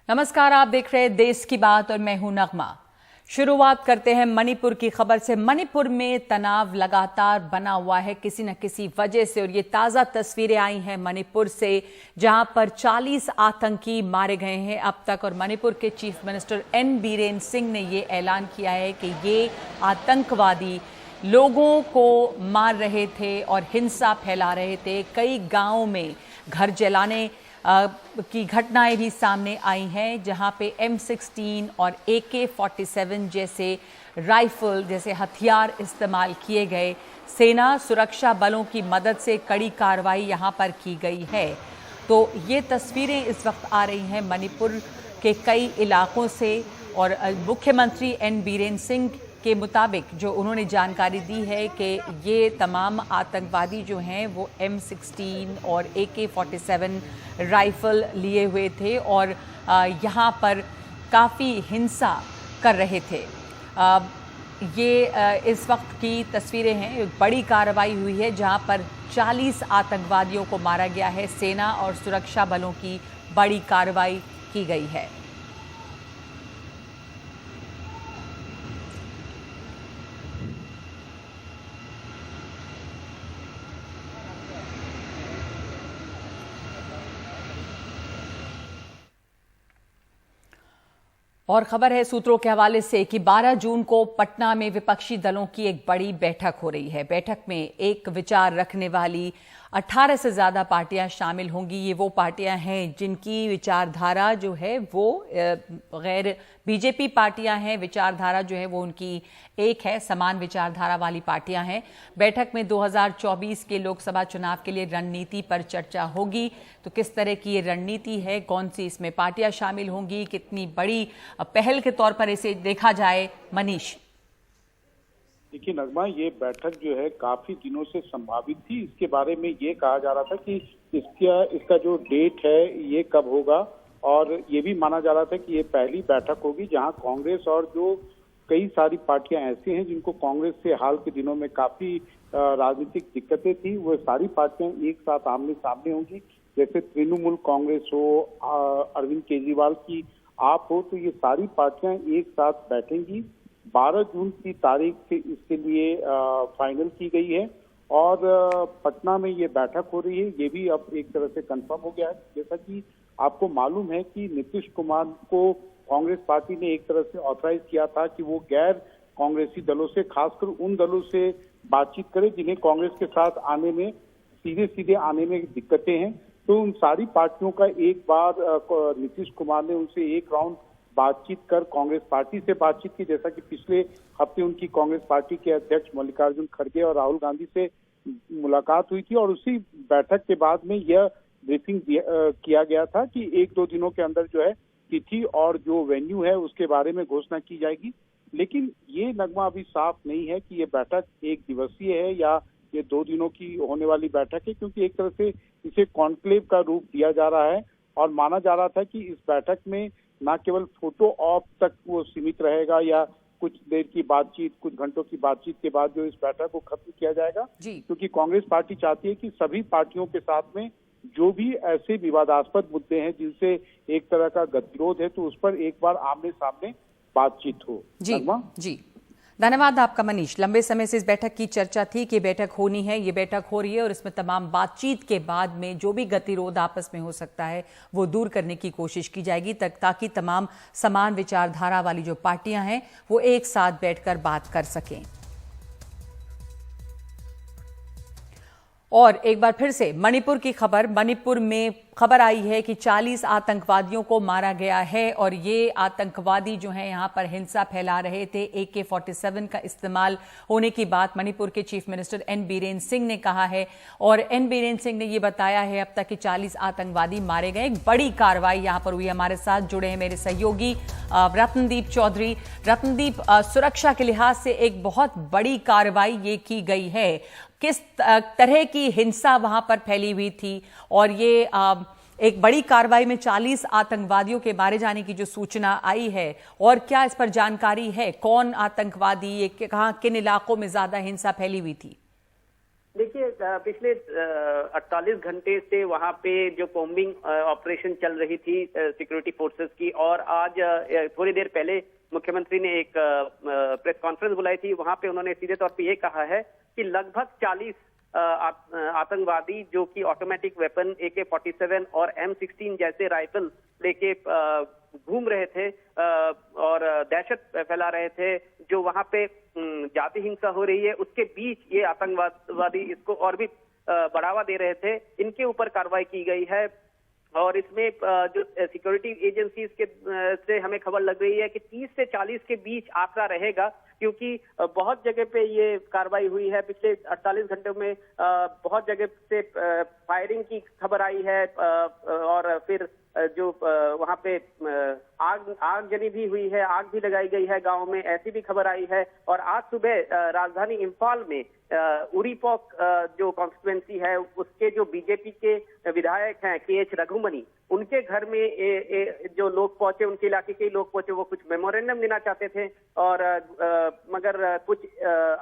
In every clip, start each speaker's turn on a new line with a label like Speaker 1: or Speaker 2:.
Speaker 1: नमस्कार, आप देख रहे हैं देश की बात और मैं हूं नगमा। शुरुआत करते हैं मणिपुर की खबर से। मणिपुर में तनाव लगातार बना हुआ है किसी न किसी वजह से, और ये ताजा तस्वीरें आई हैं मणिपुर से, जहां पर 40 आतंकी मारे गए हैं अब तक। और मणिपुर के chief minister N Biren Singh ने ये ऐलान किया है कि ये आतंकवादी लोगों को मार रहे थे और हिंसा फैला रहे थे। कई गांवों में घर जलाने की घटनाएं भी सामने आई हैं, जहां पे M16 और AK-47 जैसे राइफल जैसे हथियार इस्तेमाल किए गए। सेना सुरक्षा बलों की मदद से कड़ी कार्रवाई यहां पर की गई है। तो ये तस्वीरें इस वक्त आ रही हैं मणिपुर के कई इलाकों से, और मुख्यमंत्री एन बीरेन सिंह के मुताबिक जो उन्होंने जानकारी दी है कि ये तमाम आतंकवादी जो हैं वो M16 और AK-47 राइफल लिए हुए थे और यहाँ पर काफ़ी हिंसा कर रहे थे। ये इस वक्त की तस्वीरें हैं। एक बड़ी कार्रवाई हुई है जहाँ पर 40 आतंकवादियों को मारा गया है। सेना और सुरक्षा बलों की बड़ी कार्रवाई की गई है। और खबर है सूत्रों के हवाले से कि 12 जून को पटना में विपक्षी दलों की एक बड़ी बैठक हो रही है। बैठक में एक विचार रखने वाली 18 से ज्यादा पार्टियां शामिल होंगी। ये वो पार्टियां हैं जिनकी विचारधारा जो है वो गैर बीजेपी पार्टियां हैं। विचारधारा जो है वो उनकी एक है, समान विचारधारा वाली पार्टियां हैं। बैठक में 2024 के लोकसभा चुनाव के लिए रणनीति पर चर्चा होगी। तो किस तरह की ये रणनीति है, कौन सी इसमें पार्टियां शामिल होंगी, कितनी बड़ी पहल के तौर पर इसे देखा जाए, मनीष?
Speaker 2: देखिए नगमा, ये बैठक जो है काफी दिनों से संभावित थी। इसके बारे में ये कहा जा रहा था कि इसका जो डेट है ये कब होगा, और ये भी माना जा रहा था कि ये पहली बैठक होगी जहां कांग्रेस और जो कई सारी पार्टियां ऐसी हैं जिनको कांग्रेस से हाल के दिनों में काफी राजनीतिक दिक्कतें थी, वो सारी पार्टियां एक साथ आमने सामने होंगी। जैसे तृणमूल कांग्रेस हो, अरविंद केजरीवाल की आप हो, तो ये सारी पार्टियां एक साथ बैठेंगी। 12 जून की तारीख से इसके लिए फाइनल की गई है और पटना में ये बैठक हो रही है। ये भी अब एक तरह से कंफर्म हो गया है। जैसा कि आपको मालूम है कि नीतीश कुमार को कांग्रेस पार्टी ने एक तरह से ऑथराइज किया था कि वो गैर कांग्रेसी दलों से, खासकर उन दलों से बातचीत करे जिन्हें कांग्रेस के साथ आने में, सीधे आने में दिक्कतें हैं। तो उन सारी पार्टियों का एक बार नीतीश कुमार ने उनसे एक राउंड बातचीत कर कांग्रेस पार्टी से बातचीत की। जैसा कि पिछले हफ्ते उनकी कांग्रेस पार्टी के अध्यक्ष मल्लिकार्जुन खड़गे और राहुल गांधी से मुलाकात हुई थी, और उसी बैठक के बाद में यह ब्रीफिंग किया गया था कि 1-2 दिनों के अंदर जो है तिथि और जो वेन्यू है उसके बारे में घोषणा की जाएगी। लेकिन ये नगमा अभी साफ नहीं है कि ये बैठक एक दिवसीय है या ये 2 दिनों की होने वाली बैठक है, क्योंकि एक तरह से इसे कॉन्क्लेव का रूप दिया जा रहा है और माना जा रहा था कि इस बैठक में न केवल फोटो ऑप तक वो सीमित रहेगा या कुछ देर की बातचीत, कुछ घंटों की बातचीत के बाद जो इस बैठक को खत्म किया जाएगा, क्योंकि कांग्रेस पार्टी चाहती है कि सभी पार्टियों के साथ में जो भी ऐसे विवादास्पद मुद्दे हैं जिनसे एक तरह का गतिरोध है, तो उस पर एक बार आमने सामने बातचीत हो।
Speaker 1: जी धन्यवाद आपका मनीष। लंबे समय से इस बैठक की चर्चा थी कि बैठक होनी है, ये बैठक हो रही है और इसमें तमाम बातचीत के बाद में जो भी गतिरोध आपस में हो सकता है वो दूर करने की कोशिश की जाएगी, ताकि तमाम समान विचारधारा वाली जो पार्टियां हैं वो एक साथ बैठकर बात कर सकें। और एक बार फिर से मणिपुर की खबर। मणिपुर में खबर आई है कि 40 आतंकवादियों को मारा गया है, और ये आतंकवादी जो हैं यहाँ पर हिंसा फैला रहे थे। AK-47 का इस्तेमाल होने की बात मणिपुर के chief minister N Biren Singh ने कहा है, और एन बीरेन सिंह ने ये बताया है अब तक कि 40 आतंकवादी मारे गए। एक बड़ी कार्रवाई यहाँ पर हुई। हमारे साथ जुड़े हैं मेरे सहयोगी रत्नदीप चौधरी। रत्नदीप, सुरक्षा के लिहाज से एक बहुत बड़ी कार्रवाई ये की गई है। किस तरह की हिंसा वहां पर फैली हुई थी, और ये एक बड़ी कार्रवाई में 40 आतंकवादियों के मारे जाने की जो सूचना आई है, और क्या इस पर जानकारी है? कौन आतंकवादी, कहां, किन इलाकों में ज्यादा हिंसा फैली हुई थी?
Speaker 3: देखिए, पिछले 48 घंटे से वहां पे जो कॉम्बिंग ऑपरेशन चल रही थी सिक्योरिटी फोर्सेस की, और आज थोड़ी देर पहले मुख्यमंत्री ने एक प्रेस कॉन्फ्रेंस बुलाई थी। वहां पे उन्होंने सीधे तौर पे ये कहा है कि लगभग 40 आतंकवादी जो कि ऑटोमेटिक वेपन AK-47 और M16 जैसे राइफल लेके घूम रहे थे और दहशत फैला रहे थे, जो वहां पे जाति हिंसा हो रही है उसके बीच ये आतंकवादी इसको और भी बढ़ावा दे रहे थे। इनके ऊपर कार्रवाई की गई है और इसमें जो सिक्योरिटी एजेंसीज के से हमें खबर लग रही है कि 30 से 40 के बीच आंकड़ा रहेगा, क्योंकि बहुत जगह पे ये कार्रवाई हुई है। पिछले 48 घंटों में बहुत जगह से फायरिंग की खबर आई है और फिर जो वहां पे आगजनी भी हुई है, आग भी लगाई गई है गांव में, ऐसी भी खबर आई है। और आज सुबह राजधानी इंफाल में उरीपोक जो कॉन्स्टिट्यूएंसी है उसके जो बीजेपी के विधायक हैं KH रघुमनी, उनके घर में जो लोग पहुंचे, उनके इलाके के लोग पहुंचे, वो कुछ मेमोरेंडम देना चाहते थे और मगर कुछ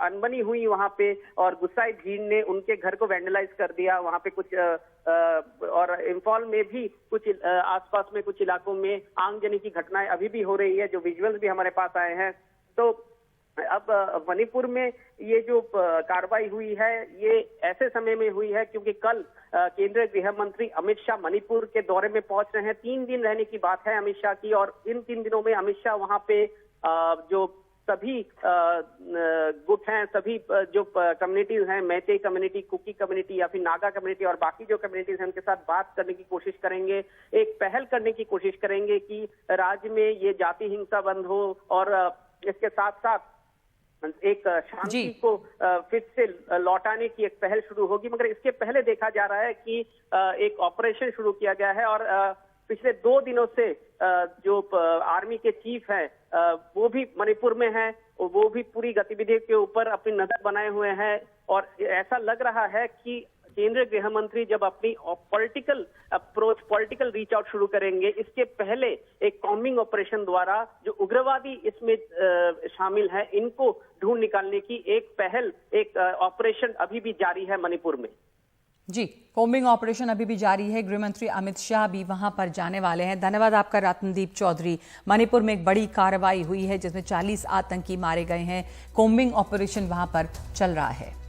Speaker 3: अनबनी हुई वहां पे और गुस्साई भीड़ ने उनके घर को वैंडलाइज कर दिया। वहां पे कुछ और इंफॉल में भी कुछ आसपास में कुछ इलाकों में आगजनी की घटनाएं अभी भी हो रही है, जो विजुअल्स भी हमारे पास आए हैं। तो अब मणिपुर में ये जो कार्रवाई हुई है ये ऐसे समय में हुई है क्योंकि कल केंद्रीय गृह मंत्री अमित शाह मणिपुर के दौरे में पहुंच रहे हैं। 3 दिन रहने की बात है अमित शाह की, और इन 3 दिनों में अमित शाह वहां पे जो सभी गुट हैं, सभी जो कम्युनिटीज हैं, मैते कम्युनिटी, कुकी कम्युनिटी या फिर नागा कम्युनिटी और बाकी जो कम्युनिटीज हैं, उनके साथ बात करने की कोशिश करेंगे, एक पहल करने की कोशिश करेंगे कि राज्य में ये जाति हिंसा बंद हो और इसके साथ साथ एक शांति को फिर से लौटाने की एक पहल शुरू होगी। मगर इसके पहले देखा जा रहा है कि एक ऑपरेशन शुरू किया गया है और पिछले 2 दिनों से जो आर्मी के चीफ हैं वो भी मणिपुर में हैं, वो भी पूरी गतिविधि के ऊपर अपनी नजर बनाए हुए हैं और ऐसा लग रहा है कि केंद्रीय गृह मंत्री जब अपनी political approach, political reach out शुरू करेंगे, इसके पहले एक कॉम्बिंग ऑपरेशन द्वारा जो उग्रवादी इसमें शामिल हैं, इनको ढूंढ निकालने की एक पहल, एक ऑपरेशन अभी भी जारी है मणिपुर में।
Speaker 1: जी, कॉम्बिंग ऑपरेशन अभी भी जारी है। गृहमंत्री अमित शाह भी वहां पर जाने वाले हैं। धन्यवाद आपका रत्नदीप चौधरी। मणिपुर में एक बड़ी कार्रवाई हुई है जिसमें 40 आतंकी मारे गए हैं। कॉम्बिंग ऑपरेशन वहां पर चल रहा है।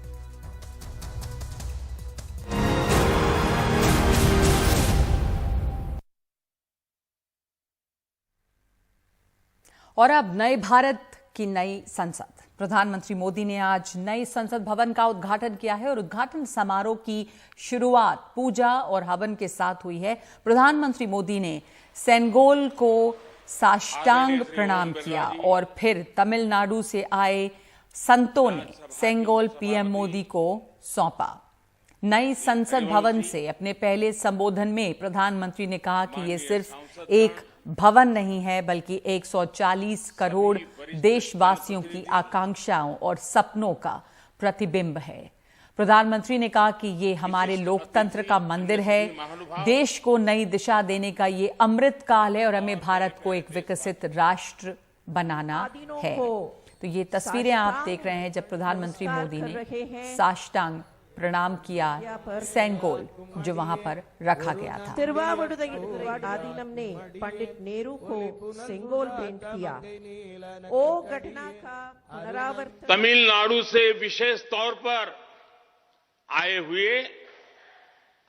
Speaker 1: और अब नए भारत की नई संसद। प्रधानमंत्री मोदी ने आज नए संसद भवन का उद्घाटन किया है और उद्घाटन समारोह की शुरुआत पूजा और हवन के साथ हुई है। प्रधानमंत्री मोदी ने सेनेगल को साष्टांग प्रणाम किया और फिर तमिलनाडु से आए संतों ने सेनेगल पीएम मोदी को सौंपा। नई संसद भवन से अपने पहले संबोधन में प्रधानमंत्री ने कहा कि ये सिर्फ एक भवन नहीं है बल्कि 140 करोड़ देशवासियों की आकांक्षाओं और सपनों का प्रतिबिंब है। प्रधानमंत्री ने कहा कि ये हमारे लोकतंत्र का मंदिर है, देश को नई दिशा देने का ये अमृत काल है और हमें भारत को एक विकसित राष्ट्र बनाना है। तो ये तस्वीरें आप देख रहे हैं जब प्रधानमंत्री मोदी ने साष्टांग प्रणाम किया सेनेगल जो वहां पर रखा गया था।
Speaker 4: आदीनम ने पंडित नेहरू को सेनेगल भेंट किया। ओ घटना का पुनरावर्तन
Speaker 5: तमिलनाडु से विशेष तौर पर आए हुए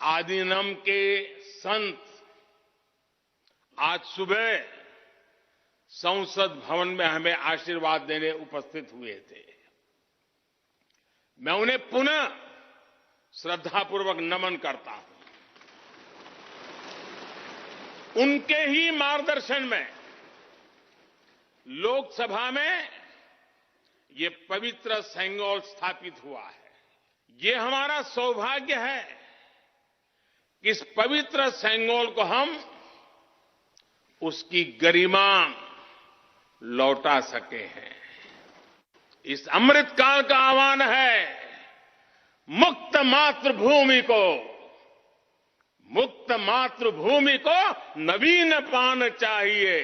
Speaker 5: आदीनम के संत आज सुबह संसद भवन में हमें आशीर्वाद देने उपस्थित हुए थे। मैं उन्हें पुनः श्रद्धापूर्वक नमन करता हूं। उनके ही मार्गदर्शन में लोकसभा में ये पवित्र सेनेगल स्थापित हुआ है। ये हमारा सौभाग्य है कि इस पवित्र सेनेगल को हम उसकी गरिमा लौटा सके हैं। इस अमृतकाल का आह्वान है मुक्त मातृभूमि को नवीन पान चाहिए,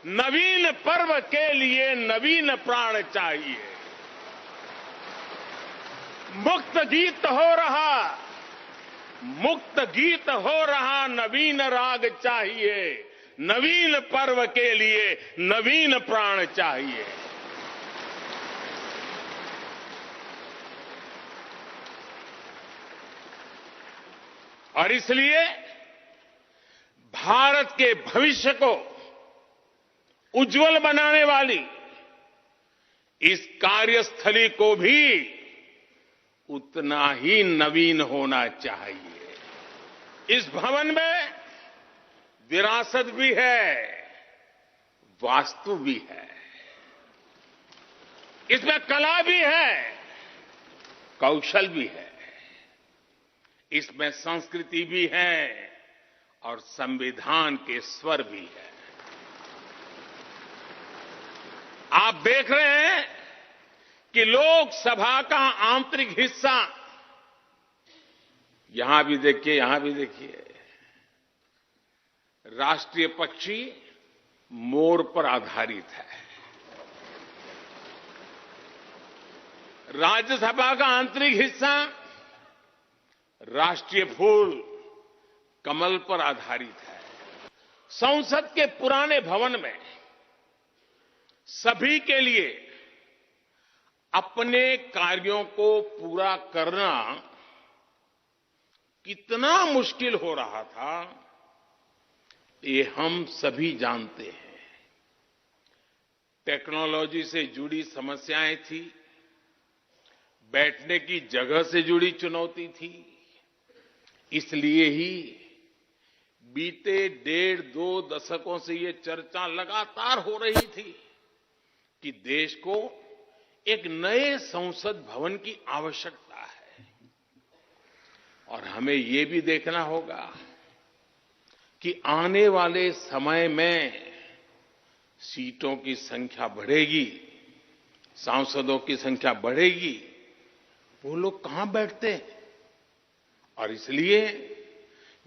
Speaker 5: नवीन पर्व के लिए नवीन प्राण चाहिए। मुक्त गीत हो रहा नवीन राग चाहिए, नवीन पर्व के लिए नवीन प्राण चाहिए। और इसलिए भारत के भविष्य को उज्जवल बनाने वाली इस कार्यस्थली को भी उतना ही नवीन होना चाहिए। इस भवन में विरासत भी है, वास्तु भी है, इसमें कला भी है, कौशल भी है, इसमें संस्कृति भी है और संविधान के स्वर भी है। आप देख रहे हैं कि लोकसभा का आंतरिक हिस्सा, यहां भी देखिए, यहां भी देखिए, राष्ट्रीय पक्षी मोर पर आधारित है। राज्यसभा का आंतरिक हिस्सा राष्ट्रीय फूल कमल पर आधारित है। संसद के पुराने भवन में सभी के लिए अपने कार्यों को पूरा करना कितना मुश्किल हो रहा था, ये हम सभी जानते हैं। टेक्नोलॉजी से जुड़ी समस्याएं थी, बैठने की जगह से जुड़ी चुनौती थी। इसलिए ही बीते 1.5-2 दशकों से ये चर्चा लगातार हो रही थी कि देश को एक नए संसद भवन की आवश्यकता है। और हमें ये भी देखना होगा कि आने वाले समय में सीटों की संख्या बढ़ेगी, सांसदों की संख्या बढ़ेगी, वो लोग कहां बैठते हैं? और इसलिए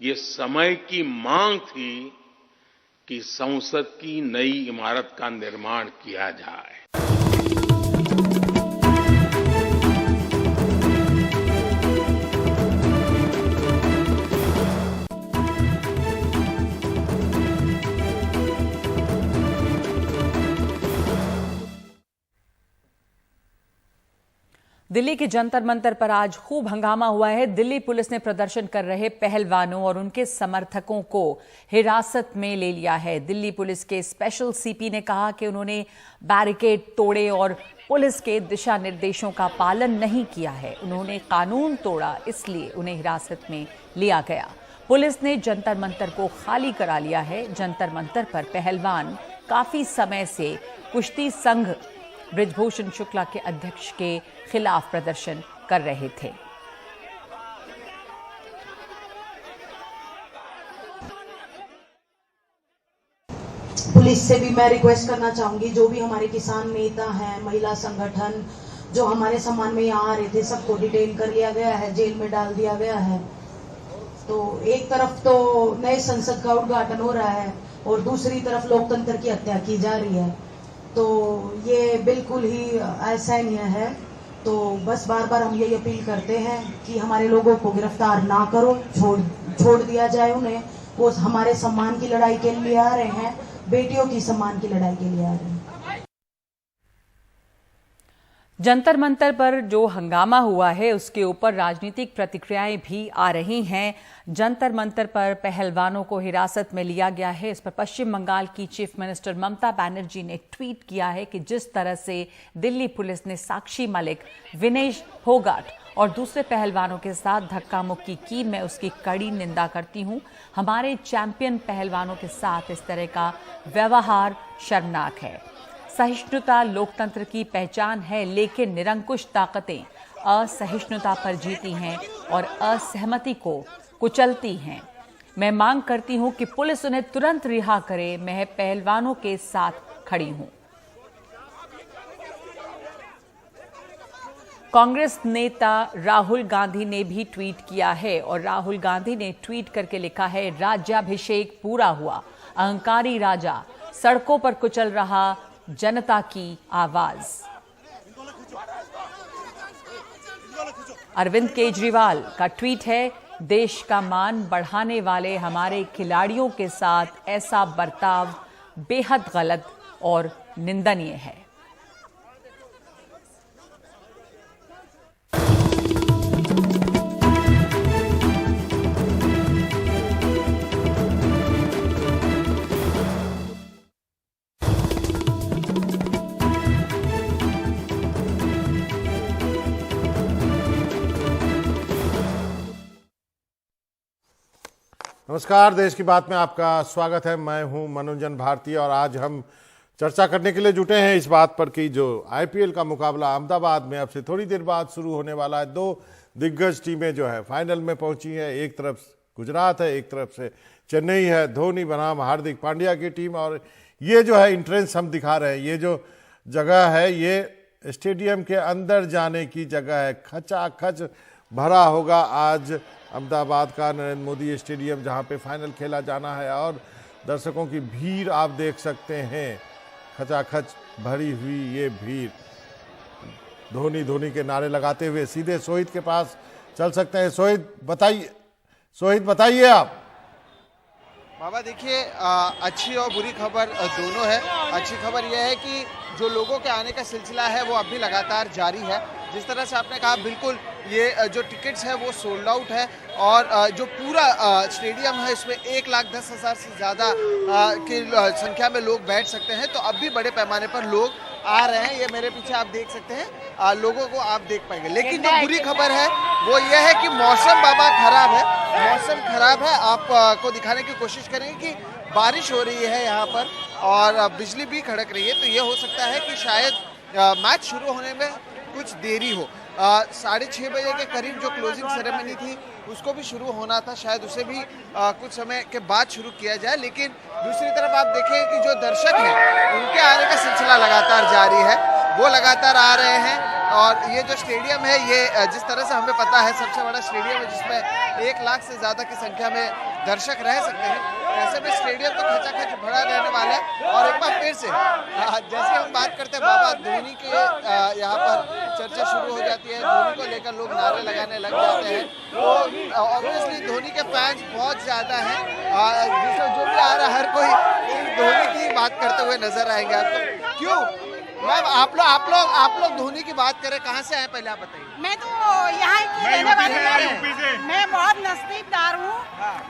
Speaker 5: ये समय की मांग थी कि संसद की नई इमारत का निर्माण किया जाए।
Speaker 1: दिल्ली के जंतर मंतर पर आज खूब हंगामा हुआ है। दिल्ली पुलिस ने प्रदर्शन कर रहे पहलवानों और उनके समर्थकों को हिरासत में ले लिया है। दिल्ली पुलिस के स्पेशल सीपी ने कहा कि उन्होंने बैरिकेड तोड़े और पुलिस के दिशा निर्देशों का पालन नहीं किया है। उन्होंने कानून तोड़ा, इसलिए उन्हें हिरासत में लिया गया। पुलिस ने जंतर मंतर को खाली करा लिया है। जंतर मंतर पर पहलवान काफी समय से कुश्ती संघ बृजभूषण शुक्ला के अध्यक्ष के खिलाफ प्रदर्शन कर रहे थे।
Speaker 6: पुलिस से भी मैं रिक्वेस्ट करना चाहूंगी, जो भी हमारे किसान नेता हैं, महिला संगठन जो हमारे सम्मान में यहाँ आ रहे थे, सबको डिटेन कर लिया गया है, जेल में डाल दिया गया है। तो एक तरफ तो नए संसद का उद्घाटन हो रहा है और दूसरी तरफ लोकतंत्र की हत्या की जा रही है। तो ये बिल्कुल ही असहनीय है। तो बस बार बार हम यही अपील करते हैं कि हमारे लोगों को गिरफ्तार ना करो, छोड़ दिया जाए उन्हें। वो हमारे सम्मान की लड़ाई के लिए आ रहे हैं, बेटियों की सम्मान की लड़ाई के लिए आ रहे हैं।
Speaker 1: जंतर मंतर पर जो हंगामा हुआ है उसके ऊपर राजनीतिक प्रतिक्रियाएं भी आ रही हैं। जंतर मंतर पर पहलवानों को हिरासत में लिया गया है। इस पर पश्चिम बंगाल की चीफ मिनिस्टर ममता बनर्जी ने ट्वीट किया है कि जिस तरह से दिल्ली पुलिस ने साक्षी मलिक, विनेश फोगाट और दूसरे पहलवानों के साथ धक्का मुक्की की, मैं उसकी कड़ी निंदा करती हूं। हमारे चैंपियन पहलवानों के साथ इस तरह का व्यवहार शर्मनाक है। सहिष्णुता लोकतंत्र की पहचान है, लेकिन निरंकुश ताकतें असहिष्णुता पर जीती हैं और असहमति को कुचलती हैं। मैं मांग करती हूं कि पुलिस उन्हें तुरंत रिहा करे। मैं पहलवानों के साथ खड़ी हूं। कांग्रेस नेता राहुल गांधी ने भी ट्वीट किया है और राहुल गांधी ने ट्वीट करके लिखा है, राज्याभिषेक पूरा हुआ, अहंकारी राजा सड़कों पर कुचल रहा जनता की आवाज। अरविंद केजरीवाल का ट्वीट है, देश का मान बढ़ाने वाले हमारे खिलाड़ियों के साथ ऐसा बर्ताव बेहद गलत और निंदनीय है।
Speaker 7: नमस्कार, देश की बात में आपका स्वागत है। मैं हूं मनोरंजन भारती और आज हम चर्चा करने के लिए जुटे हैं इस बात पर कि जो आईपीएल का मुकाबला अहमदाबाद में अब से थोड़ी देर बाद शुरू होने वाला है। दो दिग्गज टीमें जो है फाइनल में पहुंची हैं। एक तरफ गुजरात है, एक तरफ से चेन्नई है। धोनी बनाम हार्दिक पांड्या की टीम। और ये जो है इंट्रेंस हम दिखा रहे हैं, ये जो जगह है ये स्टेडियम के अंदर जाने की जगह है। खचाखच भरा होगा आज अहमदाबाद का नरेंद्र मोदी स्टेडियम, जहां पे फाइनल खेला जाना है। और दर्शकों की भीड़ आप देख सकते हैं, खचाखच भरी हुई ये भीड़। धोनी के नारे लगाते हुए सीधे सोहित के पास चल सकते हैं। सोहित बताइए आप।
Speaker 8: बाबा देखिए, अच्छी और बुरी खबर दोनों है। अच्छी खबर यह है कि जो लोगों के आने का सिलसिला है वो अभी लगातार जारी है। जिस तरह से आपने कहा, बिल्कुल ये जो टिकट्स है वो सोल्ड आउट है और जो पूरा स्टेडियम है इसमें 1,10,000 से ज़्यादा की संख्या में लोग बैठ सकते हैं। तो अब भी बड़े पैमाने पर लोग आ रहे हैं। ये मेरे पीछे आप देख सकते हैं, लोगों को आप देख पाएंगे। लेकिन जो बुरी खबर है वो ये है कि मौसम बाबा खराब है। मौसम खराब है, आपको दिखाने की कोशिश करेंगे कि बारिश हो रही है यहाँ पर और बिजली भी खड़क रही है। तो ये हो सकता है कि शायद मैच शुरू होने में कुछ देरी हो। 6:30 बजे के करीब जो क्लोजिंग सेरेमनी थी उसको भी शुरू होना था, शायद उसे भी कुछ समय के बाद शुरू किया जाए। लेकिन दूसरी तरफ आप देखें कि जो दर्शक हैं उनके आने का सिलसिला लगातार जारी है, वो लगातार आ रहे हैं। और ये जो स्टेडियम है ये जिस तरह से हमें पता है सबसे बड़ा स्टेडियम है जिसमें 1 लाख से ज़्यादा की संख्या में दर्शक रह सकते हैं। ऐसे में स्टेडियम तो खचाखच भरा रहने वाला है। और एक बार फिर से जैसे हम बात करते हैं बाबा धोनी के, यहाँ पर चर्चा शुरू हो जाती है। धोनी को लेकर लोग नारे लगाने लग जाते हैं। तो ऑब्वियसली धोनी के फैंस बहुत ज़्यादा हैं। जो भी आ रहा है हर कोई धोनी की बात करते हुए नजर आएंगे आपको। क्यों मैम, आप लोग धोनी की बात करें, कहाँ से आए पहले आप बताइए।
Speaker 9: मैं तो यहाँ की रहने वाली हूँ, मैं बहुत नसीबदार हूँ।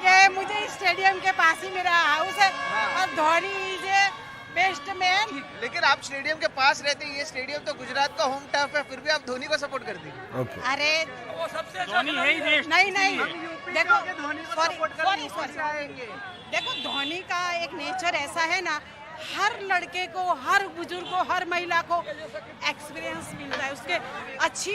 Speaker 9: ये मुझे स्टेडियम के पास ही मेरा हाउस है और Dhoni is a best man.
Speaker 8: लेकिन आप स्टेडियम के पास रहते हैं, ये स्टेडियम तो गुजरात का होम टर्फ है, फिर भी आप धोनी को सपोर्ट करते हैं।
Speaker 9: अरे
Speaker 10: वो सबसे धोनी है ही देश।
Speaker 9: नहीं देखो,
Speaker 8: सॉरी,
Speaker 9: देखो धोनी का एक नेचर ऐसा है ना, हर लड़के को, हर बुजुर्ग को, हर महिला को एक्सपीरियंस मिलता है, उसके अच्छी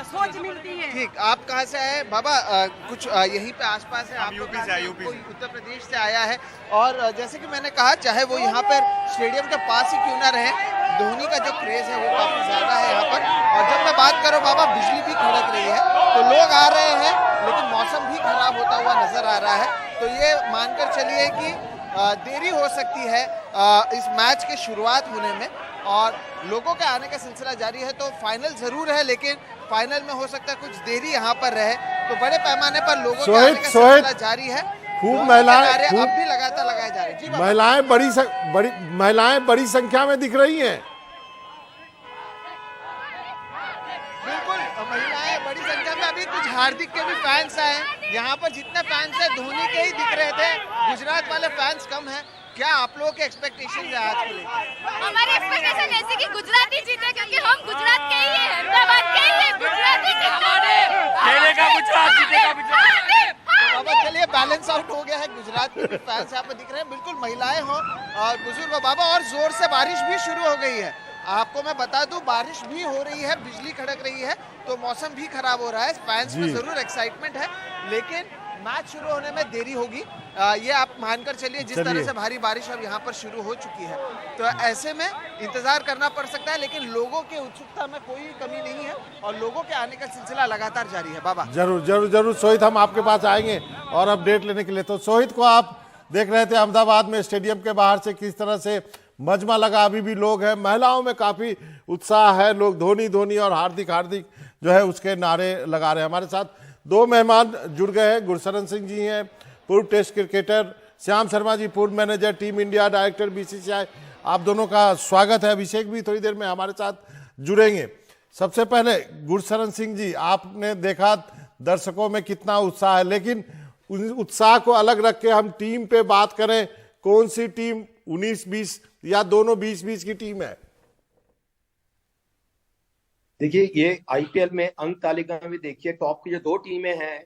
Speaker 9: सोच मिलती है।
Speaker 8: ठीक, आप कहाँ से आए बाबा? कुछ यहीं पे आसपास है? आप यूपी से? यूपी, उत्तर प्रदेश से आया है। और जैसे कि मैंने कहा, चाहे वो यहाँ पर स्टेडियम के पास ही क्यों ना रहे, धोनी का जो क्रेज है वो काफी ज्यादा है यहाँ पर। और जब मैं बात करूँ बाबा, बिजली भी खड़क रही है तो लोग आ रहे हैं, लेकिन मौसम भी खराब होता हुआ नजर आ रहा है। तो ये मानकर चलिए कि देरी हो सकती है इस मैच के शुरुआत होने में और लोगों के आने का सिलसिला जारी है। तो फाइनल जरूर है, लेकिन फाइनल में हो सकता है कुछ देरी यहाँ पर रहे। तो बड़े पैमाने पर लोगों के आने का सिलसिला जारी है।
Speaker 7: खूब महिलाएं
Speaker 8: अब भी लगातार लगाए जा रहे हैं।
Speaker 7: महिलाएं बड़ी संख्या में दिख रही हैं।
Speaker 8: बिल्कुल, महिलाएं बड़ी संख्या में। अभी कुछ हार्दिक के भी फैंस आए। यहाँ पर जितने फैंस हैं धोनी के ही दिख रहे थे, गुजरात वाले फैंस कम हैं। क्या आप लोगों के एक्सपेक्टेशन है आज के लिए?
Speaker 11: हमारे एक्सपेक्टेशन ऐसे कि गुजरात ही जीते, क्योंकि हम गुजरात के ही हैं, अहमदाबाद के ही हैं। गुजरात ही
Speaker 10: खेलेगा गुजरात, जीतेगा गुजरात।
Speaker 8: बाबा चलिए, बैलेंस आउट हो गया है। गुजरात के भी फैंस यहाँ पर दिख रहे हैं, बिल्कुल महिलाएं हो और बुजुर्ग हो बाबा। और जोर से बारिश भी शुरू हो गई है। आपको मैं बता दूं, बारिश भी हो रही है, बिजली खड़क रही है, तो मौसम भी खराब हो रहा है। फैंस में जरूर एक्साइटमेंट है, लेकिन मैच शुरू होने में देरी होगी। ये आप मानकर चलिए, जिस तरह से भारी बारिश अब यहाँ पर शुरू हो चुकी है, तो ऐसे में इंतजार करना पड़ सकता है। लेकिन लोगों की उत्सुकता में कोई कमी नहीं है और लोगों के आने का सिलसिला लगातार जारी है। बाबा
Speaker 7: जरूर सोहित, हम आपके पास आएंगे और अपडेट लेने के लिए। तो सोहित को आप देख रहे थे अहमदाबाद में स्टेडियम के बाहर से किस तरह से मजमा लगा। अभी भी लोग हैं, महिलाओं में काफी उत्साह है। लोग धोनी और हार्दिक जो है उसके नारे लगा रहे हैं। हमारे साथ दो मेहमान जुड़ गए हैं। गुरशरण सिंह जी हैं, पूर्व टेस्ट क्रिकेटर, श्याम शर्मा जी पूर्व manager team India, director BCCI. आप दोनों का स्वागत है। अभिषेक भी थोड़ी देर में हमारे साथ जुड़ेंगे। सबसे पहले गुरशरण सिंह जी, आपने देखा दर्शकों में कितना उत्साह है, लेकिन उस उत्साह को अलग रख के हम टीम पे बात करें, कौन सी टीम 19-20 या दोनों 20-20 की टीम है?
Speaker 12: देखिए, ये आईपीएल में अंक तालिका में भी देखिए टॉप की जो दो टीमें हैं,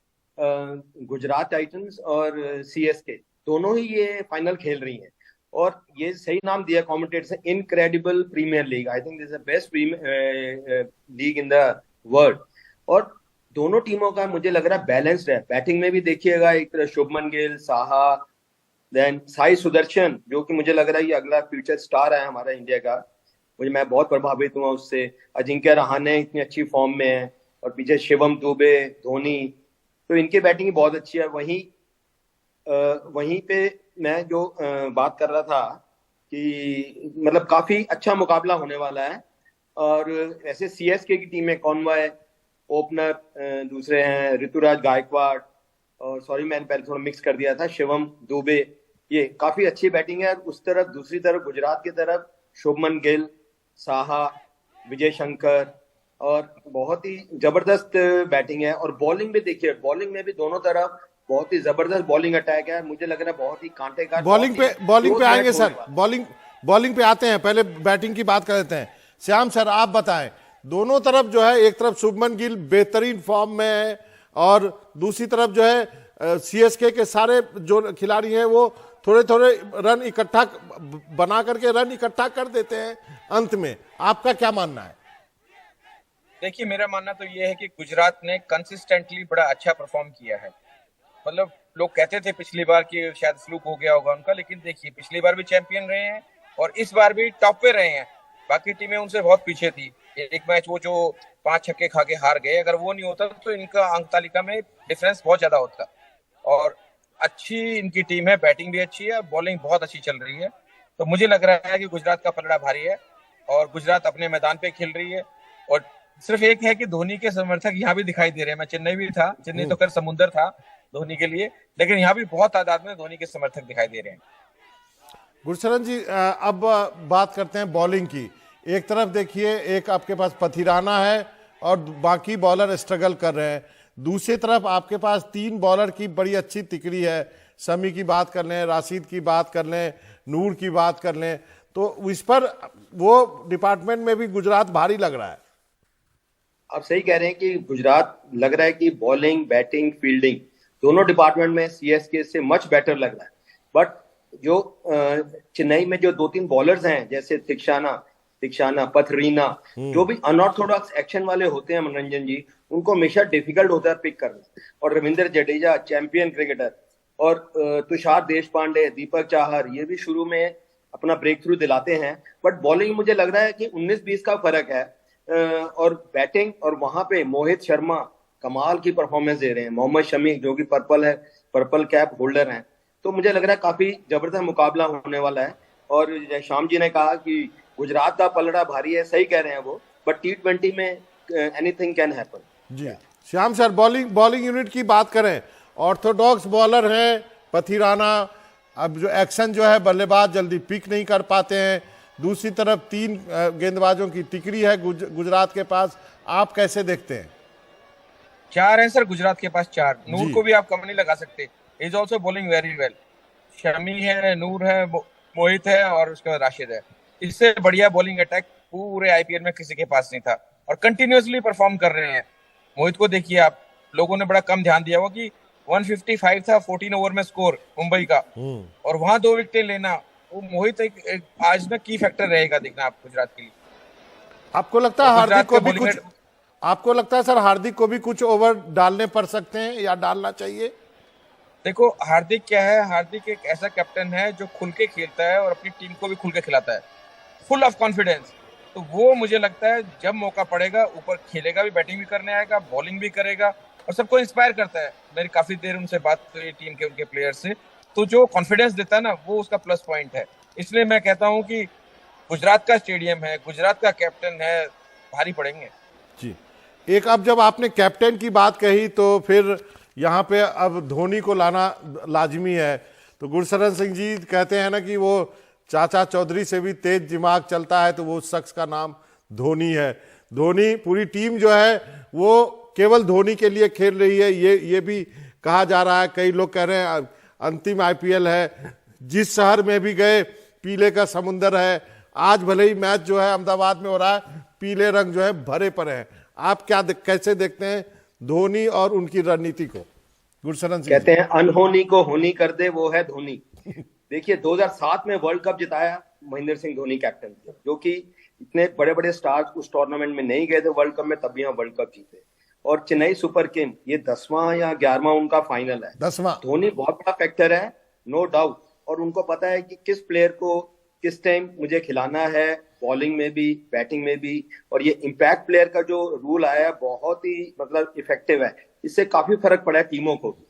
Speaker 12: गुजरात टाइटंस और सीएसके, दोनों ही ये फाइनल खेल रही हैं। और ये सही नाम दिया कमेंटेटर्स ने, incredible premier league. I think this is the best league in the world. और दोनों टीमों का मुझे लग रहा है बैलेंस्ड है। बैटिंग में भी देखिएगा, एक तरह शुभमन गिल, साहा, देन साई सुदर्शन, जो कि मुझे लग रहा है ये अगला फ्यूचर स्टार है हमारा इंडिया का। मैं बहुत प्रभावित हुआ उससे। अजिंक्य रहाणे इतनी अच्छी फॉर्म में है, और पीछे शिवम दुबे, धोनी, तो इनकी बैटिंग बहुत अच्छी है। वहीं पे मैं जो बात कर रहा था कि मतलब काफी अच्छा मुकाबला होने वाला है। और ऐसे सीएसके की टीम में कॉनवॉय ओपनर, दूसरे हैं ऋतुराज गायकवाड़, और सॉरी मैंने पहले थोड़ा मिक्स कर दिया था, शिवम दुबे, ये काफी अच्छी बैटिंग है। उस तरफ दूसरी तरफ गुजरात की तरफ शुभमन गिल, साहा, विजय शंकर, और बहुत ही जबरदस्त बैटिंग है। और बॉलिंग भी देखिए, बॉलिंग में भी दोनों तरफ बहुत ही जबरदस्त बॉलिंग अटैक है। मुझे लग रहा है बहुत ही कांटे का
Speaker 7: बॉलिंग पे आएंगे सर, बॉलिंग पे आते हैं, पहले बैटिंग की बात कर लेते हैं। श्याम सर, आप बताएं, दोनों तरफ जो है, एक तरफ शुभमन गिल बेहतरीन फॉर्म में है, और दूसरी तरफ जो है सीएसके के सारे जो खिलाड़ी हैं वो थोड़े थोड़े रन इकट्ठा बना करके रन इकट्ठा कर देते हैं अंत में। आपका क्या मानना है?
Speaker 13: देखिए, मेरा मानना तो ये है कि गुजरात ने कंसिस्टेंटली बड़ा अच्छा परफॉर्म किया है। मतलब लोग कहते थे पिछली बार कि शायद फ्लूक हो गया होगा उनका, लेकिन देखिए पिछली बार भी चैंपियन रहे हैं और इस बार भी टॉप पे रहे हैं। बाकी टीमें उनसे बहुत पीछे थी। एक मैच वो जो 5 छक्के खा के हार गए, अगर वो नहीं होता तो इनका अंक तालिका में डिफरेंस बहुत ज्यादा होता। और अच्छी इनकी टीम है, बैटिंग भी अच्छी है, बॉलिंग बहुत अच्छी चल रही है। तो मुझे लग रहा है कि गुजरात का पलड़ा भारी है और गुजरात अपने मैदान पे खेल रही है। और सिर्फ एक है कि धोनी के समर्थक यहाँ भी दिखाई दे रहे हैं। मैं चेन्नई भी था, चेन्नई तो खैर समुंदर था धोनी के लिए, लेकिन यहाँ भी बहुत तादाद में धोनी के समर्थक दिखाई दे रहे हैं।
Speaker 7: गुरशरण जी, अब बात करते हैं बॉलिंग की। एक तरफ देखिए, एक आपके पास पथिराना है और बाकी बॉलर स्ट्रगल कर रहे हैं। दूसरी तरफ आपके पास 3 बॉलर की बड़ी अच्छी तिकड़ी है। शमी की बात कर लें, राशिद की बात कर लें, नूर की बात कर लें, तो इस पर वो डिपार्टमेंट में भी गुजरात भारी लग रहा है।
Speaker 12: आप सही कह रहे हैं कि गुजरात लग रहा है कि बॉलिंग, बैटिंग, फील्डिंग दोनों डिपार्टमेंट में सीएसके से मच बेटर लग रहा है। बट जो चेन्नई में जो 2-3 बॉलर्स हैं, जैसे तिक्षाना, पथरीना, जो भी अनऑर्थोडॉक्स एक्शन वाले होते हैं मनोरंजन जी, उनको हमेशा डिफिकल्ट होता है पिक करना। और रविंद्र जडेजा, चैंपियन क्रिकेटर, और तुषार देशपांडे, दीपक चाहर, ये भी शुरू में अपना ब्रेक थ्रू दिलाते हैं। बट बॉलिंग मुझे लग रहा है कि 19-20 का फर्क है। और बैटिंग, और वहां पे मोहित शर्मा कमाल की परफॉर्मेंस दे रहे हैं, मोहम्मद शमी जो कि पर्पल कैप होल्डर हैं। तो मुझे लग रहा है काफी जबरदस्त मुकाबला होने वाला है। और श्याम जी ने कहा कि गुजरात का पलड़ा भारी है, सही कह रहे हैं वो, बट T20 में anything can happen.
Speaker 7: Ji Shyam sir, bowling unit की बात करें, ऑर्थोडॉक्स बॉलर हैं पथिराना, अब जो एक्शन जो है बल्लेबाज जल्दी पिक नहीं कर पाते हैं। दूसरी तरफ 3 गेंदबाजों की टिकड़ी है गुजरात के पास। आप कैसे देखते हैं?
Speaker 13: 4 है सर गुजरात के पास, 4। नूर को भी आप कम नहीं लगा सकते, is also bowling very well. Shami है, नूर है, मोहित है और उसके बाद राशिद है। इससे बढ़िया बॉलिंग अटैक पूरे आईपीएल में किसी के पास नहीं था और कंटिन्यूअसली परफॉर्म कर रहे हैं। मोहित को देखिए आप, लोगों ने बड़ा कम ध्यान दिया हुआ कि 155 था 14 ओवर में स्कोर मुंबई का, और वहां 2 विकेटें लेना, वो मोहित एक आज में की फैक्टर रहेगा देखना आप गुजरात के लिए।
Speaker 7: आपको लगता है हार्दिक को भी कुछ, आपको लगता है सर हार्दिक को भी कुछ ओवर डालने पड़ सकते हैं या डालना चाहिए?
Speaker 13: देखो हार्दिक क्या है, हार्दिक एक ऐसा कैप्टन है जो खुल के खेलता है और अपनी टीम को भी खुल के खिलाता है, फुल ऑफ कॉन्फिडेंस। तो वो मुझे लगता है जब मौका पड़ेगा ऊपर खेलेगा भी, बैटिंग भी करने आएगा, बॉलिंग भी करेगा और सबको इंस्पायर करता है। मेरी काफी देर उनसे बात हुई टीम के उनके प्लेयर से, तो जो कॉन्फिडेंस देता है ना, वो उसका प्लस पॉइंट है। इसलिए मैं कहता हूं कि गुजरात का स्टेडियम है, गुजरात का कैप्टन है, भारी पड़ेंगे।
Speaker 7: जी एक अब जब आपने कैप्टन की बात कही तो फिर यहाँ पे अब धोनी को लाना लाजमी है। तो गुरशरण सिंह जी कहते हैं ना कि वो चाचा चौधरी से भी तेज दिमाग चलता है, तो वो उस शख्स का नाम धोनी है। धोनी पूरी टीम जो है वो केवल धोनी के लिए खेल रही है, ये भी कहा जा रहा है। कई लोग कह रहे हैं अंतिम आईपीएल है, जिस शहर में भी गए पीले का समुंदर है। आज भले ही मैच जो है अहमदाबाद में हो रहा है, पीले रंग जो है भरे पड़े हैं। आप कैसे देखते हैं धोनी और उनकी रणनीति को? गुरशरण सिंह
Speaker 12: कहते हैं अनहोनी को होनी कर दे, वो है धोनी। देखिए 2007 में वर्ल्ड कप जिताया महेंद्र सिंह धोनी कैप्टन, जो कि इतने बड़े बड़े स्टार्स उस टूर्नामेंट में नहीं गए थे वर्ल्ड कप में, तब यहाँ वर्ल्ड कप जीते। और चेन्नई सुपर किंग ये 10वां या 11वां उनका फाइनल है।
Speaker 7: 10वां।
Speaker 12: धोनी बहुत बड़ा फैक्टर है, नो डाउट। और उनको पता है कि किस प्लेयर को किस टाइम मुझे खिलाना है, बॉलिंग में भी बैटिंग में भी। और ये इम्पैक्ट प्लेयर का जो रूल आया है बहुत ही मतलब इफेक्टिव है। इससे काफी फर्क पड़ा है टीमों को भी,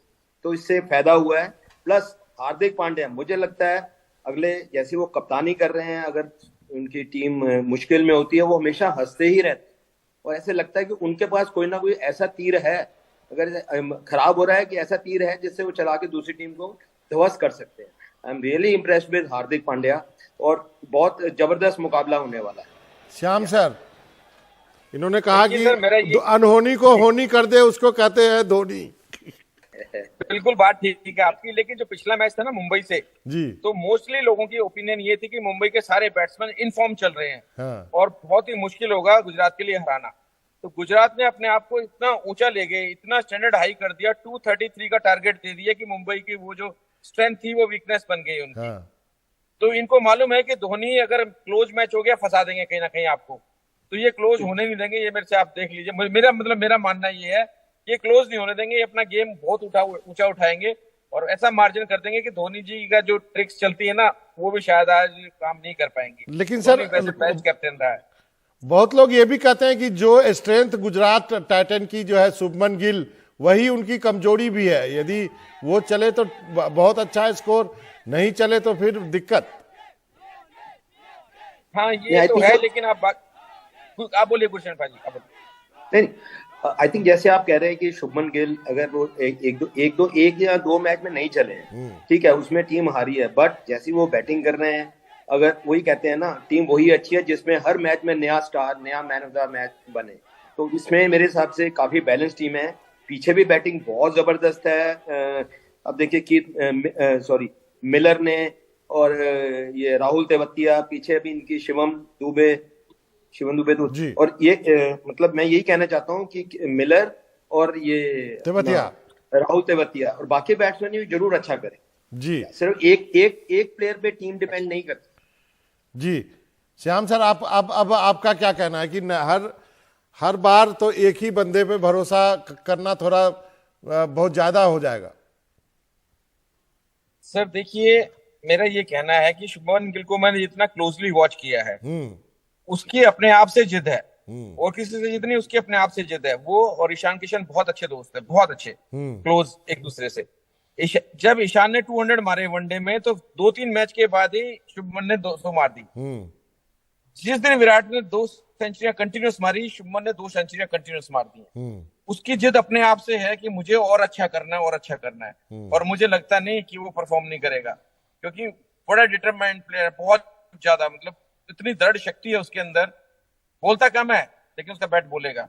Speaker 12: तो इससे फायदा हुआ है। प्लस हार्दिक पांड्या मुझे लगता है अगले जैसे वो कप्तानी कर रहे हैं, अगर उनकी टीम मुश्किल में होती है वो हमेशा हंसते ही रहते हैं। और ऐसे लगता है कि उनके पास कोई ना कोई ऐसा तीर है, अगर खराब हो रहा है कि ऐसा तीर है जिससे वो चला के दूसरी टीम को ध्वस्त कर सकते हैं। I am really impressed with Hardik Pandya और बहुत जबरदस्त मुकाबला होने वाला है।
Speaker 7: श्याम सर, इन्होंने कहा कि अनहोनी को होनी कर दे, उसको कहते हैं धोनी।
Speaker 13: बिल्कुल बात ठीक है आपकी, लेकिन जो पिछला मैच था ना मुंबई से
Speaker 7: जी,
Speaker 13: तो मोस्टली लोगों की ओपिनियन ये थी कि मुंबई के सारे बैट्समैन इन फॉर्म चल रहे हैं।
Speaker 7: हाँ।
Speaker 13: और बहुत ही मुश्किल होगा गुजरात के लिए हराना। तो गुजरात ने अपने आप को इतना ऊंचा ले गए, इतना स्टैंडर्ड हाई कर दिया, 233 का टारगेट दे दिया कि मुंबई की वो जो स्ट्रेंथ थी वो वीकनेस बन गई उनकी।
Speaker 7: हाँ।
Speaker 13: तो इनको मालूम है कि धोनी अगर क्लोज मैच हो गया फंसा देंगे कहीं ना कहीं आपको, तो ये क्लोज होने नहीं देंगे। ये मेरे से आप देख लीजिए, मेरा मानना ये है ये क्लोज नहीं होने देंगे, ये अपना गेम बहुत ऊंचा उठाएंगे और ऐसा मार्जिन कर देंगे कि धोनी जी का जो ट्रिक्स चलती है ना वो भी शायद आज काम नहीं कर पाएंगे।
Speaker 7: लेकिन सर
Speaker 13: बेस्ट कैप्टन रहा है।
Speaker 7: बहुत लोग ये भी कहते हैं कि जो स्ट्रेंथ गुजरात टाइटन की जो है शुभमन गिल, वही उनकी कमजोरी भी है। यदि वो चले तो बहुत अच्छा स्कोर, नहीं चले तो फिर दिक्कत।
Speaker 13: हाँ ये तो है, लेकिन आप बोलिए गुरशरण भाई, आप बोलिए।
Speaker 12: नहीं, आई थिंक जैसे आप कह रहे हैं कि शुभमन गिल अगर वो एक या दो मैच में नहीं चले, ठीक है, उसमें टीम हारी है, बट जैसी वो बैटिंग कर रहे हैं, अगर वही कहते हैं ना टीम वही अच्छी है जिसमें हर मैच में नया स्टार, नया मैन ऑफ द मैच बने। तो इसमें मेरे हिसाब से काफी बैलेंस टीम है। पीछे भी बैटिंग बहुत जबरदस्त है। अब देखिए कि मिलर ने और ये राहुल तेवतिया, पीछे भी इनकी शिवम दुबे तो और ये मतलब मैं यही कहना चाहता हूँ कि मिलर और ये राहुल तेवतिया और बाकी बैट्समैन भी जरूर अच्छा करें
Speaker 7: जी।
Speaker 12: सिर्फ एक प्लेयर पे टीम डिपेंड नहीं करती
Speaker 7: जी। श्याम सर, अब आपका क्या कहना है कि हर बार तो एक ही बंदे पे भरोसा करना थोड़ा बहुत ज्यादा हो जाएगा?
Speaker 13: सर देखिए, मेरा ये कहना है कि शुभमन गिल को मैंने जितना क्लोजली वॉच किया है, उसकी अपने आप से जिद है और किसी से जिद नहीं, उसकी अपने आप से जिद है। वो और ईशान किशन बहुत अच्छे दोस्त है, बहुत अच्छे क्लोज एक दूसरे से। जब ईशान ने 200 मारे वनडे में, तो 2-3 मैच के बाद ही शुभमन ने 200 मार दी। जिस दिन विराट ने 2 सेंचुरियां कंटिन्यूस मारी, शुभमन ने 2 सेंचुरियां कंटिन्यूस मार दी। उसकी जिद अपने आप से है कि मुझे और अच्छा करना है और अच्छा करना है। और मुझे लगता नहीं कि वो परफॉर्म नहीं करेगा, क्योंकि बड़ा डिटरमाइंड प्लेयर है, बहुत ज्यादा, मतलब इतनी दृढ़ शक्ति है उसके अंदर। बोलता कम है लेकिन उसका बैट बोलेगा,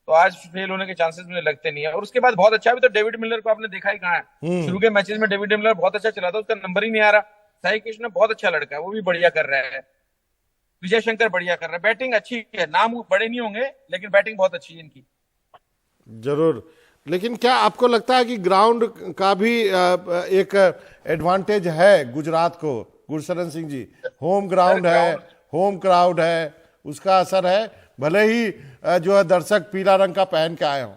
Speaker 13: तो आज फेल होने के चांसेस मुझे लगते नहीं है। और उसके बाद बहुत अच्छा भी तो डेविड मिलर को आपने देखा ही कहाँ है। शुरू के मैचेस में डेविड मिलर बहुत अच्छा चला था, उसका नंबर ही नहीं आ रहा। साई कृष्ण बहुत अच्छा लड़का है, वो भी बढ़िया कर रहा है। विजय शंकर बढ़िया कर रहा है, बैटिंग अच्छी है। नाम बड़े नहीं होंगे लेकिन बैटिंग बहुत अच्छी है इनकी।
Speaker 7: जरूर, लेकिन क्या आपको लगता है कि ग्राउंड का भी एक एडवांटेज है गुजरात को? गुरशरण सिंह जी, होम ग्राउंड है, होम क्राउड है, उसका असर है, भले ही जो है दर्शक पीला रंग का पहन के आए हो।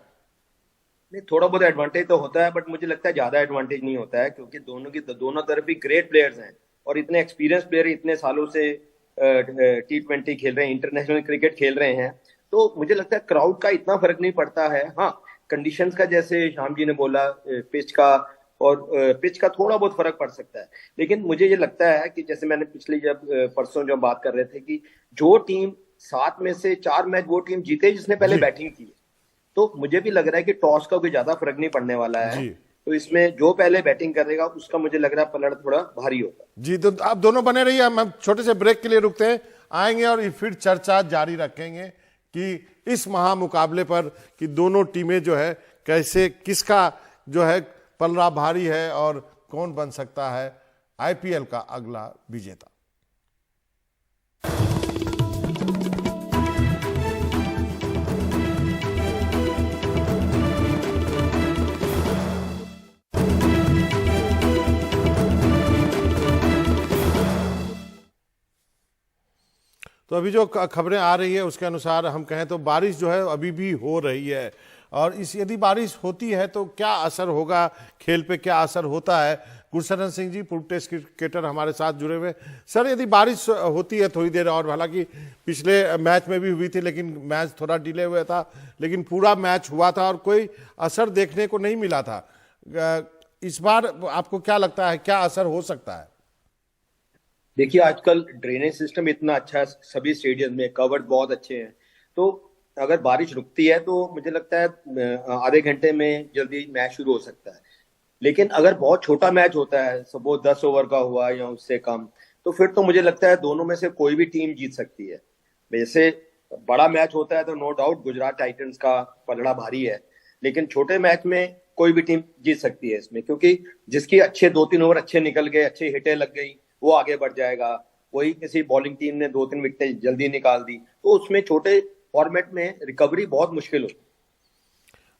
Speaker 12: नहीं, थोड़ा बहुत एडवांटेज तो होता है, बट मुझे लगता है ज्यादा एडवांटेज नहीं होता है, क्योंकि दोनों तरफ ही ग्रेट प्लेयर्स हैं और इतने एक्सपीरियंस प्लेयर इतने सालों से T20 खेल रहे हैं, इंटरनेशनल क्रिकेट खेल रहे हैं। तो मुझे लगता है क्राउड का इतना फर्क नहीं पड़ता है। हाँ, कंडीशंस का, जैसे श्याम जी ने बोला, पिच का थोड़ा बहुत फर्क पड़ सकता है। लेकिन मुझे ये लगता है कि जैसे मैंने परसों जब बात कर रहे थे कि जो टीम 7 में से 4 मैच वो टीम जीते जिसने पहले बैटिंग की, तो मुझे भी लग रहा है कि टॉस का कोई ज्यादा फर्क नहीं पड़ने वाला है। तो इसमें जो पहले बैटिंग करेगा उसका मुझे लग रहा है पलड़ थोड़ा भारी होगा।
Speaker 7: जी, तो आप दोनों बने रहिए, हम छोटे से ब्रेक के लिए रुकते हैं, आएंगे और फिर चर्चा जारी रखेंगे कि इस महामुकाबले पर कि दोनों टीमें जो है कैसे, किसका जो है पलड़ा भारी है और कौन बन सकता है आईपीएल का अगला विजेता। तो अभी जो खबरें आ रही है उसके अनुसार हम कहें तो बारिश जो है अभी भी हो रही है, और इस यदि बारिश होती है तो क्या असर होगा खेल पे, क्या असर होता है। गुरशरण सिंह जी पूर्व टेस्ट क्रिकेटर हमारे साथ जुड़े हुए। सर, यदि बारिश होती है थोड़ी देर, और हालांकि पिछले मैच में भी हुई थी लेकिन मैच थोड़ा डिले हुआ था, लेकिन पूरा मैच हुआ था और कोई असर देखने को नहीं मिला था। इस बार आपको क्या लगता है, क्या असर हो सकता है?
Speaker 12: देखिए, आजकल ड्रेनेज सिस्टम इतना अच्छा है, सभी स्टेडियम में कवर्ड बहुत अच्छे हैं, तो अगर बारिश रुकती है तो मुझे लगता है आधे घंटे में जल्दी मैच शुरू हो सकता है। लेकिन अगर बहुत छोटा मैच होता है, सपोज 10 ओवर का हुआ या उससे कम, तो फिर तो मुझे लगता है दोनों में से कोई भी टीम जीत सकती है। वैसे बड़ा मैच होता है तो नो डाउट गुजरात टाइटंस का पलड़ा भारी है, लेकिन छोटे मैच में कोई भी टीम जीत सकती है इसमें, क्योंकि जिसकी अच्छे 2-3 ओवर अच्छे निकल गए, अच्छी हिटें लग गई, वो आगे बढ़ जाएगा। वही किसी बॉलिंग टीम ने 2-3 विकेटें जल्दी निकाल दी तो उसमें छोटे फॉर्मेट में रिकवरी बहुत मुश्किल होती।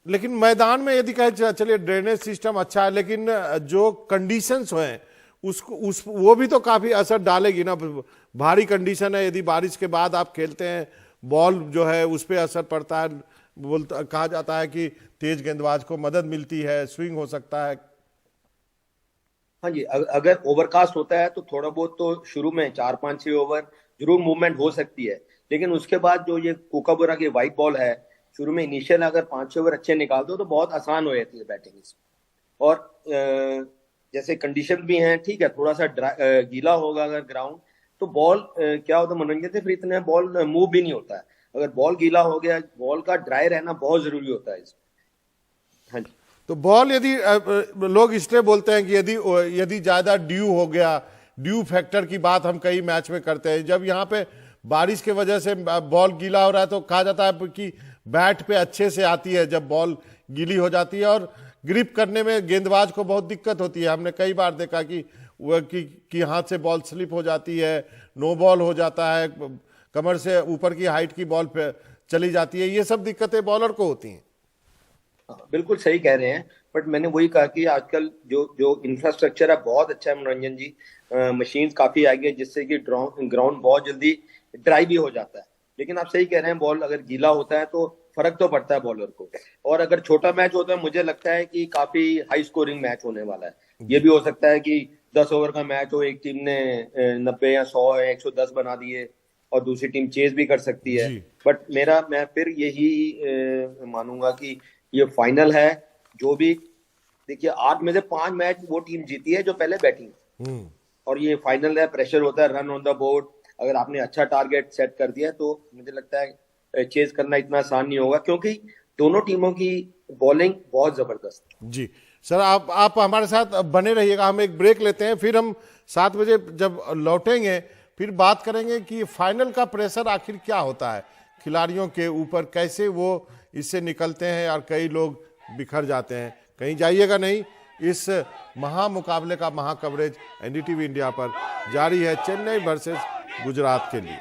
Speaker 7: लेकिन मैदान में यदि कहे चलिए ड्रेनेज सिस्टम अच्छा है, लेकिन जो कंडीशंस हैं वो भी तो काफी असर डालेगी ना। भारी कंडीशन है, यदि बारिश के बाद आप खेलते हैं, बॉल जो है उस पर असर पड़ता है, कहा जाता है कि तेज गेंदबाज को मदद मिलती है, स्विंग हो सकता है।
Speaker 12: हाँ जी, अगर ओवरकास्ट होता है तो थोड़ा बहुत तो शुरू में 4-5-6 ओवर जरूर मूवमेंट हो सकती है, लेकिन उसके बाद जो ये कोकाबुरा की व्हाइट बॉल है, शुरू में इनिशियल अगर 5-6 ओवर अच्छे निकाल दो तो बहुत आसान हो जाती है बैटिंग। और जैसे कंडीशन भी हैं, ठीक है, थोड़ा सा गीला होगा अगर ग्राउंड तो बॉल क्या होता है मनोरंजन से, फिर इतना बॉल मूव भी नहीं होता है। अगर बॉल गीला हो गया, बॉल का ड्राई रहना बहुत जरूरी होता है इसमें। हाँ जी,
Speaker 7: तो बॉल यदि लोग इसलिए बोलते हैं कि यदि ज्यादा ड्यू हो गया, ड्यू फैक्टर की बात हम कई मैच में करते हैं, जब यहाँ पे बारिश के वजह से बॉल गीला हो रहा है तो कहा जाता है कि बैट पे अच्छे से आती है जब बॉल गीली हो जाती है, और ग्रिप करने में गेंदबाज को बहुत दिक्कत होती है। हमने कई बार देखा कि हाथ से बॉल स्लिप हो जाती है, नो बॉल हो जाता है, कमर से ऊपर की हाइट की बॉल पे चली जाती है। ये सब दिक्कतें बॉलर को होती हैं।
Speaker 12: बिल्कुल सही कह रहे हैं, बट मैंने वही कहा कि आजकल जो इंफ्रास्ट्रक्चर है बहुत अच्छा है मनोरंजन जी। मशीन्स काफी आ गई जिससे कि ग्राउंड बहुत जल्दी ड्राई भी हो जाता है। लेकिन आप सही कह रहे हैं, बॉल अगर गीला होता है तो फर्क तो पड़ता है बॉलर को। और अगर छोटा मैच होता है, मुझे लगता है कि काफी हाई स्कोरिंग मैच होने वाला है। ये भी हो सकता है कि 10 ओवर का मैच हो, एक टीम ने 90 या 100 या 110 बना दिए और दूसरी टीम चेज भी कर सकती है। बट मैं फिर यही मानूंगा कि ये फाइनल है। जो भी देखिए, 8 में से 5 मैच वो टीम जीती है जो पहले बैटिंग, और ये फाइनल है, प्रेशर होता है, रन ऑन द बोर्ड। अगर आपने अच्छा टारगेट सेट कर दिया तो मुझे लगता है चेज करना इतना आसान नहीं होगा, क्योंकि दोनों टीमों की बॉलिंग बहुत जबरदस्त है।
Speaker 7: जी सर, आप हमारे साथ बने रहिएगा, हम एक ब्रेक लेते हैं, फिर हम 7 बजे जब लौटेंगे फिर बात करेंगे कि फाइनल का प्रेशर आखिर क्या होता है खिलाड़ियों के ऊपर, कैसे वो इससे निकलते हैं और कई लोग बिखर जाते हैं। कहीं जाइएगा नहीं, इस महामुकाबले का महाकवरेज एनडीटीवी इंडिया पर जारी है, चेन्नई वर्सेस गुजरात के लिए।